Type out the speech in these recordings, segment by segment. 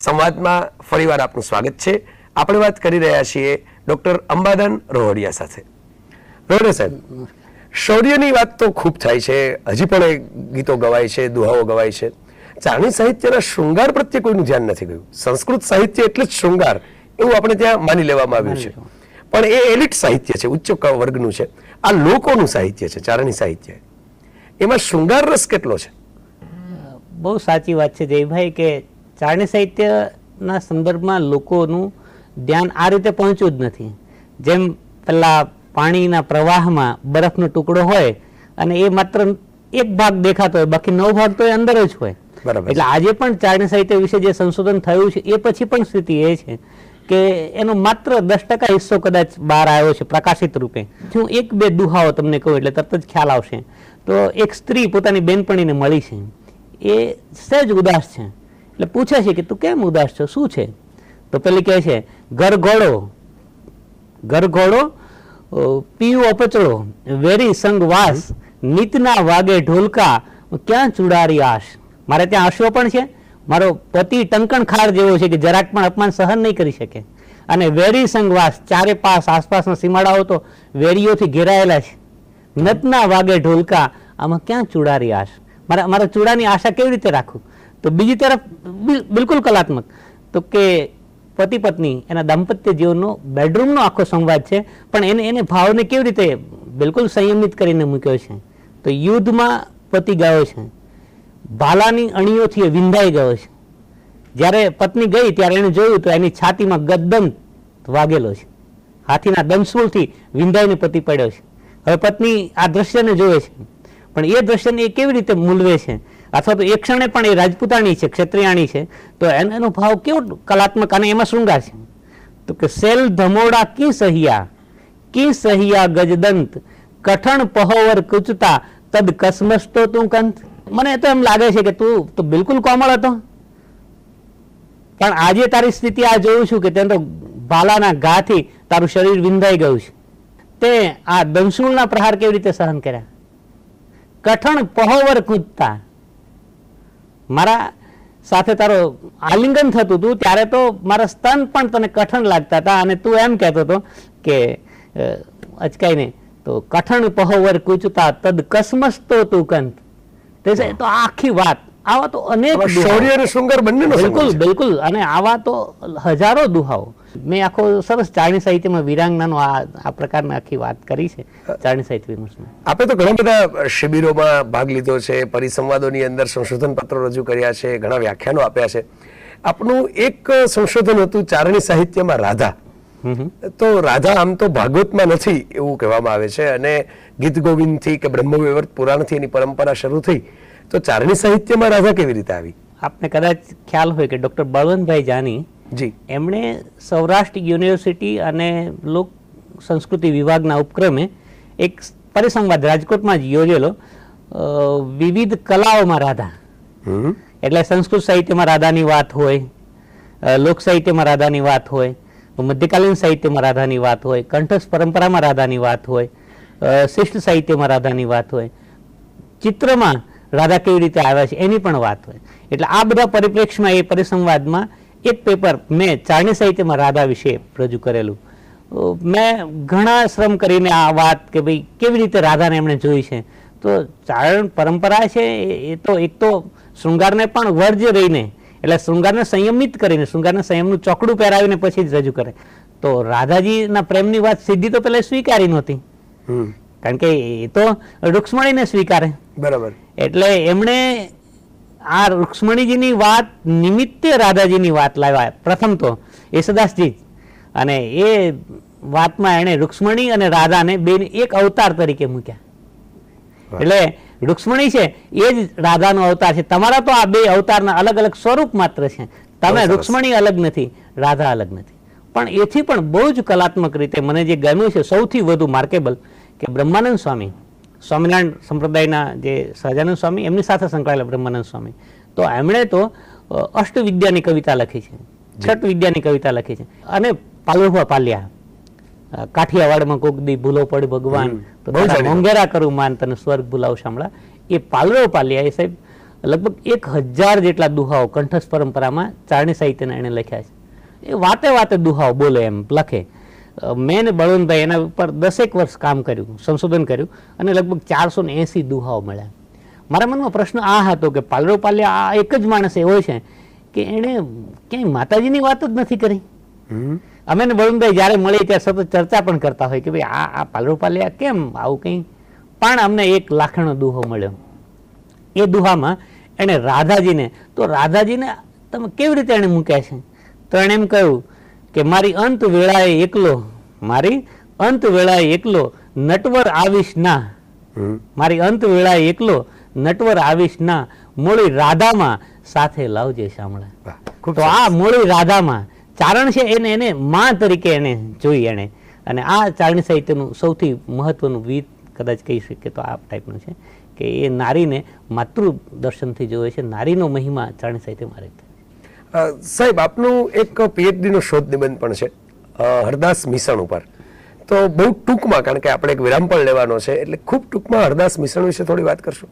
સંવાદમાં ફરીવાર આપનું સ્વાગત છે. આપણે વાત કરી રહ્યા છીએ ડોક્ટર અંબાદાન રોહડિયા સાથે. રોહડિયા સાહેબ, શૌર્યની વાત તો ખૂબ થાય છે, હજી પણ એ ગીતો ગવાય છે, દુહાઓ ગવાય છે. ચારણી સાહિત્યના શૃંગાર પ્રત્યે કોઈનું ધ્યાન નથી ગયું. સંસ્કૃત સાહિત્ય એટલે જ શૃંગાર એવું આપણે ત્યાં માની લેવામાં આવ્યું છે, પણ એ એલિટ સાહિત્ય છે, ઉચ્ચ વર્ગનું છે. આ લોકોનું સાહિત્ય છે, ચારણી સાહિત્ય. એમાં શૃંગાર રસ કેટલો છે? બહુ સાચી વાત છે જયભાઈ કે ચારણી સાહિત્યના સંદર્ભમાં લોકોનું ધ્યાન આ રીતે પહોંચ્યું જ નથી. જેમ પેલા પાણીના પ્રવાહમાં બરફનો ટુકડો હોય અને એ માત્ર એક ભાગ દેખાતો હોય, બાકી 9 ભાગ તો એ અંદર જ હોય. એટલે આજે પણ ચારણી સાહિત્ય વિશે જે સંશોધન થયું છે એ પછી પણ સ્થિતિ એ છે કે એનો માત્ર 10% હિસ્સો કદાચ બહાર આવ્યો છે પ્રકાશિત રૂપે. હું એક બે દુહાઓ તમને કહું એટલે તરત જ ખ્યાલ આવશે. તો એક સ્ત્રી પોતાની બેનપણીને મળી છે, એ સહેજ ઉદાસ છે, એટલે પૂછે છે કે તું કેમ ઉદાસ છો, શું છે? તો પેલી કહે છે, ઘર ઘોડો પીવું અપચડો, વેરી સંગ વાસ, નીતના વાગે ઢોલકા, ક્યાં ચુડારી આશ. મારે ત્યાં આશો પણ છે, મારો પતિ ટંકણ ખાર જેવો છે કે જરાક પણ અપમાન સહન નહીં કરી શકે, અને વેરી સંગવાસ, ચારે પાસ આસપાસના સીમાડાઓ તો વેરીઓથી ઘેરાયેલા છે. નતના વાગે ઢોલકા, આમાં ક્યાં ચુડારી આશ, મારા ચૂડાની આશા કેવી રીતે રાખું? તો બીજી તરફ બિલકુલ કલાત્મક, તો કે પતિ પત્ની એના દાંપત્ય જીવનનો બેડરૂમનો આખો સંવાદ છે, પણ એને ભાવને કેવી રીતે બિલકુલ સંયમિત કરીને મૂક્યો છે. તો યુદ્ધમાં પતિ ગયો છે, ભાલાની અણીઓથી એ વિંધાઈ ગયો છે. જ્યારે પત્ની ગઈ ત્યારે એને જોયું તો એની છાતીમાં ગદ્દંત વાગેલો છે, હાથીના દંશૂળથી વિંધાઈને પતિ પડ્યો છે. હવે પત્ની આ દ્રશ્યને જોવે છે, પણ એ દ્રશ્યને એ કેવી રીતે મૂલવે છે, અથવા તો એ ક્ષણે પણ એ રાજપૂતાણી છે, ક્ષત્રિયાણી છે, તો એનો ભાવ કેવો કલાત્મક અને એમાં શૃંગાર છે. તો કે સેલ ધમોડા કી સહિયા ગજદંત, કઠણ પહોવર કૂચતા તદ કસમસતો તું કંત. મને તો એમ લાગે છે કે તું તો બિલકુલ કોમળ હતો, પણ આજે તારી સ્થિતિ આ જોઉં છું કે તેને તો ભાલાના ઘાથી તારું શરીર વિંધાઈ ગયું છે. તે આ દંશુળના પ્રહાર કેવી રીતે સહન કર્યા? કઠણ પહોવર કૂદતા, મારા સાથે તારો આલિંગન થતું હતું ત્યારે તો મારા સ્તન પણ તને કઠણ લાગતા હતા, અને તું એમ કહેતો હતો કે અચકાઈને તો કઠણ પહોવર કૂચતા તદ કસમસતો તું કંત. તો આખી વાત, આવા તો અનેક શૌર્ય અને શૃંગાર બંનેનો બિલકુલ બિલકુલ, અને આવા તો હજારો દુહાઓ. મેં આખો સરસ ચારણી સાહિત્યમાં વિરાંગનાનો આ પ્રકારની આખી વાત કરી છે ચારણી સાહિત્ય વિમર્શમાં. આપણે તો ઘણા બધા શિબિરોમાં ભાગ લીધો છે, પરિસંવાદોની અંદર સંશોધન પત્રો રજૂ કર્યા છે, ઘણા વ્યાખ્યાનો આપ્યા છે. આપનું એક સંશોધન હતું ચારણી સાહિત્યમાં રાધા. તો રાધા આમ તો ભાગવતમાં નથી એવું કહેવામાં આવે છે, અને ગીત ગોવિંદથી કે બ્રહ્મવૈવર્ત પુરાણથી એની પરંપરા શરૂ થઈ. તો ચારણી સાહિત્યમાં રાધા કેવી રીતે આવી? આપને કદાચ ખ્યાલ હોય કે ડોક્ટર બળવંતભાઈ જાની જી, એમણે સૌરાષ્ટ્ર યુનિવર્સિટી અને લોક સંસ્કૃતિ વિભાગના ઉપક્રમે એક પરિસંવાદ રાજકોટમાં જ યોજેલો, વિવિધ કલાઓમાં રાધા. એટલે સંસ્કૃત સાહિત્યમાં રાધાની વાત હોય, લોક સાહિત્યમાં રાધાની વાત હોય, મધ્યકાલીન સાહિત્યમાં રાધાની વાત હોય, કંઠસ્થ પરંપરામાં રાધાની વાત હોય, શિષ્ટ સાહિત્યમાં રાધાની વાત હોય, ચિત્રમાં રાધા કેવી રીતે આવ્યા છે એની પણ વાત હોય. એટલે આ બધા પરિપ્રેક્ષમાં એ પરિસંવાદમાં એક પેપર મેં ચારણી સાહિત્યમાં રાધા વિશે રજૂ કરેલું. મેં ઘણા શ્રમ કરીને આ વાત કે ભાઈ કેવી રીતે રાધાને એમણે જોઈ છે. તો ચારણ પરંપરા છે એ તો એક તો શૃંગારને પણ વર્જ રહીને, એટલે શૃંગારને સંયમિત કરીને, શૃંગારને સંયમનું ચોકડું પહેરાવીને પછી જ રજૂ કરે. તો રાધાજીના પ્રેમની વાત સીધી તો પેલા સ્વીકારી નહોતી, કારણ કે એ તો રૂક્ષ્મણીને સ્વીકારે. બરાબર. એટલે એમણે આ રૂક્ષ્મણીજીની વાત નિમિત્તે રાધાજીની વાત લાવ્યા પ્રથમ તો યેસુદાસજી, અને એ વાતમાં એણે રૂક્ષ્મણી અને રાધાને બે એક અવતાર તરીકે મૂક્યા. એટલે રૂક્ષ્મણી છે એ જ રાધાનો અવતાર છે. તમારા તો આ બે અવતારના અલગ અલગ સ્વરૂપ માત્ર છે. તમે રૂક્ષ્મણી અલગ નથી, રાધા અલગ નથી. પણ એથી પણ બહુ જ કલાત્મક રીતે મને જે ગમ્યું છે સૌથી વધુ માર્કેબલ, કે બ્રહ્માનંદ સ્વામી, સ્વામિનારાયણ સંપ્રદાયના જે સહજાનંદ સ્વામી, એમની સાથે સંકળાયેલા બ્રહ્માનંદ સ્વામી, તો એમણે તો અષ્ટવિદ્યાની કવિતા લખી છે, છઠ વિદ્યાની કવિતા લખી છે. અને પાલવવા પાલ્યા, કાઠિયાવાડમાં કોક દી ભૂલો પડી ભગવાન, તો મોંઘેરા કરું માન તને સ્વર્ગ ભૂલાવ શામળા, એ પાલવ પાલ્યા એ સાહેબ લગભગ 1000 જેટલા દુહાઓ કંઠસ્થ પરંપરામાં ચારણી સાહિત્યના એણે લખ્યા છે. એ વાતે વાતે દુહાઓ બોલે એમ લખે. મેં ને બળવંતભાઈ એના ઉપર 10 વર્ષ કામ કર્યું, સંશોધન કર્યું અને લગભગ 480 દુહાઓ મળ્યા. મારા મનમાં પ્રશ્ન આ હતો કે પાલરો પાલ્યા આ એક જ માણસ એવો છે કે એણે ક્યાંય માતાજીની વાત જ નથી કરી. અમે ને બળવંતભાઈ જ્યારે મળીએ ત્યારે સતત ચર્ચા પણ કરતા હોય કે ભાઈ આ પાલરો પાલ્યા કેમ આવું કંઈ. પણ અમને એક લાખણો દુહો મળ્યો. એ દુહામાં એણે રાધાજીને, તો રાધાજીને તમે કેવી રીતે એણે મૂક્યા છે, તો એણે એમ કહ્યું કે મારી અંત વેળાએ એકલો, મારી અંત વેળાએ એકલો નટવર આવીશ ના, મારી અંત વેળાએ એકલો નટવર આવીશ ના, મોળી રાધામાં સાથે લાવજે શામળા. તો આ મોળી રાધામાં ચારણ છે એને માં તરીકે એને જોઈ એને. અને આ ચારણી સાહિત્યનું સૌથી મહત્વનું ગીત કદાચ કહી શકીએ તો આ ટાઈપનું છે કે એ નારીને માતૃ દર્શનથી જોવે છે. નારીનો મહિમા ચારણી સાહિત્યમાં રહે છે. સાહેબ, આપનું એક પીએચડી નો શોધ નિબંધ પણ છે હરદાસ મિસણ ઉપર. તો બહુ ટૂંકમાં, કારણ કે આપણે એક વિરામ પણ લેવાનો છે, એટલે ખૂબ ટૂંકમાં હરદાસ મિસણ વિશે થોડી વાત કરશો.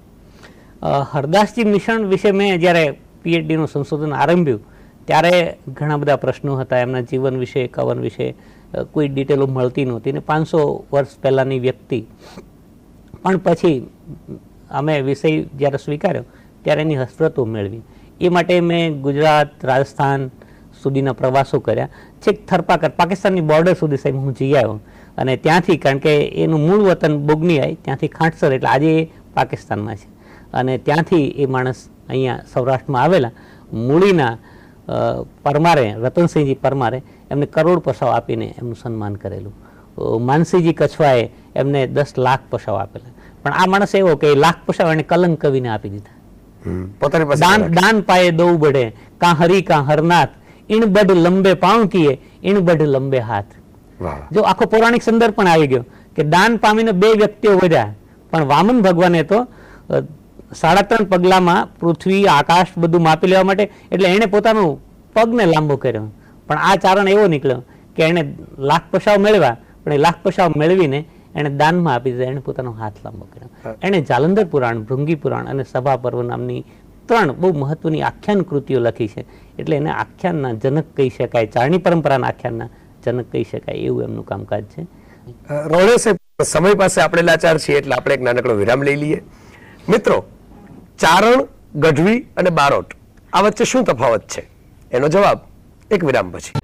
હરદાસજી મિસણ વિશે મેં જ્યારે પીએચડી નું સંશોધન આરંભ્યું ત્યારે ઘણા બધા પ્રશ્નો હતા એમના જીવન વિશે, કવન વિશે કોઈ ડિટેલો મળતી નહોતી ને 500 વર્ષ પહેલાની વ્યક્તિ. પણ પછી અમે વિષય જ્યારે સ્વીકાર્યો ત્યારે એની હસરતો મેળવી. એ માટે મેં ગુજરાત, રાજસ્થાન સુધીના પ્રવાસો કર્યા. છેક થરપાકર પાકિસ્તાનની બોર્ડર સુધી સાહેબ હું જઈ આવ્યો. અને ત્યાંથી, કારણ કે એનું મૂળ વતન બોગનીઆઈ, ત્યાંથી ખાંટસર, એટલે આજે એ પાકિસ્તાનમાં છે. અને ત્યાંથી એ માણસ અહીંયા સૌરાષ્ટ્રમાં આવેલા મૂળીના પરમારે, રતનસિંહજી પરમારે એમને કરોડ પસાવ આપીને એમનું સન્માન કરેલું. માનસીજી કછવાએ એમને 10 લાખ પસાવ આપેલા. પણ આ માણસ એવો કે લાખ પસાવ એને કલંક કવિને આપી દીધા. દાન પાયે દઉ બઢે, કાં હરી કાં હરનાથ, ઈણ બઢ લંબે પાઉં કીએ, ઈણ બઢ લંબે હાથ. જો આખો પૌરાણિક સંદર્ભ પણ આવી ગયો કે દાન પામીને 2 વ્યક્તિઓ વધ્યા, પણ વામન ભગવાને તો 3.5 પગલામાં પૃથ્વી, આકાશ બધું માપી લેવા માટે, એટલે એને પોતાનો પગને લાંબો કર્યો. પણ આ ચારણ એવો નીકળ્યો કે એને લાખ પસાવ મેળવ્યા, પણ એ લાખ પસાવ મેળવીને એને દાનમાં આપી દીધા, એને પોતાનો હાથ લાંબો કર્યો. એને જાલંધર પુરાણ, ભૃંગી પુરાણ અને સભા પર્વ નામની 3 બહુ મહત્વની આખ્યાન કૃતિઓ લખી છે. એટલે એને આખ્યાનના જનક કહી શકાય, ચારણી પરંપરાના આખ્યાનના જનક કહી શકાય, એવું એમનું કામકાજ છે. રોહડે સાહેબ, સમય પાસે આપણે લાચાર છીએ એટલે આપણે એક નાનકડો વિરામ લઈ લઈએ. મિત્રો, ચારણ, ગઢવી અને બારોટ આ વચ્ચે શું તફાવત છે? એનો જવાબ એક વિરામ પછી.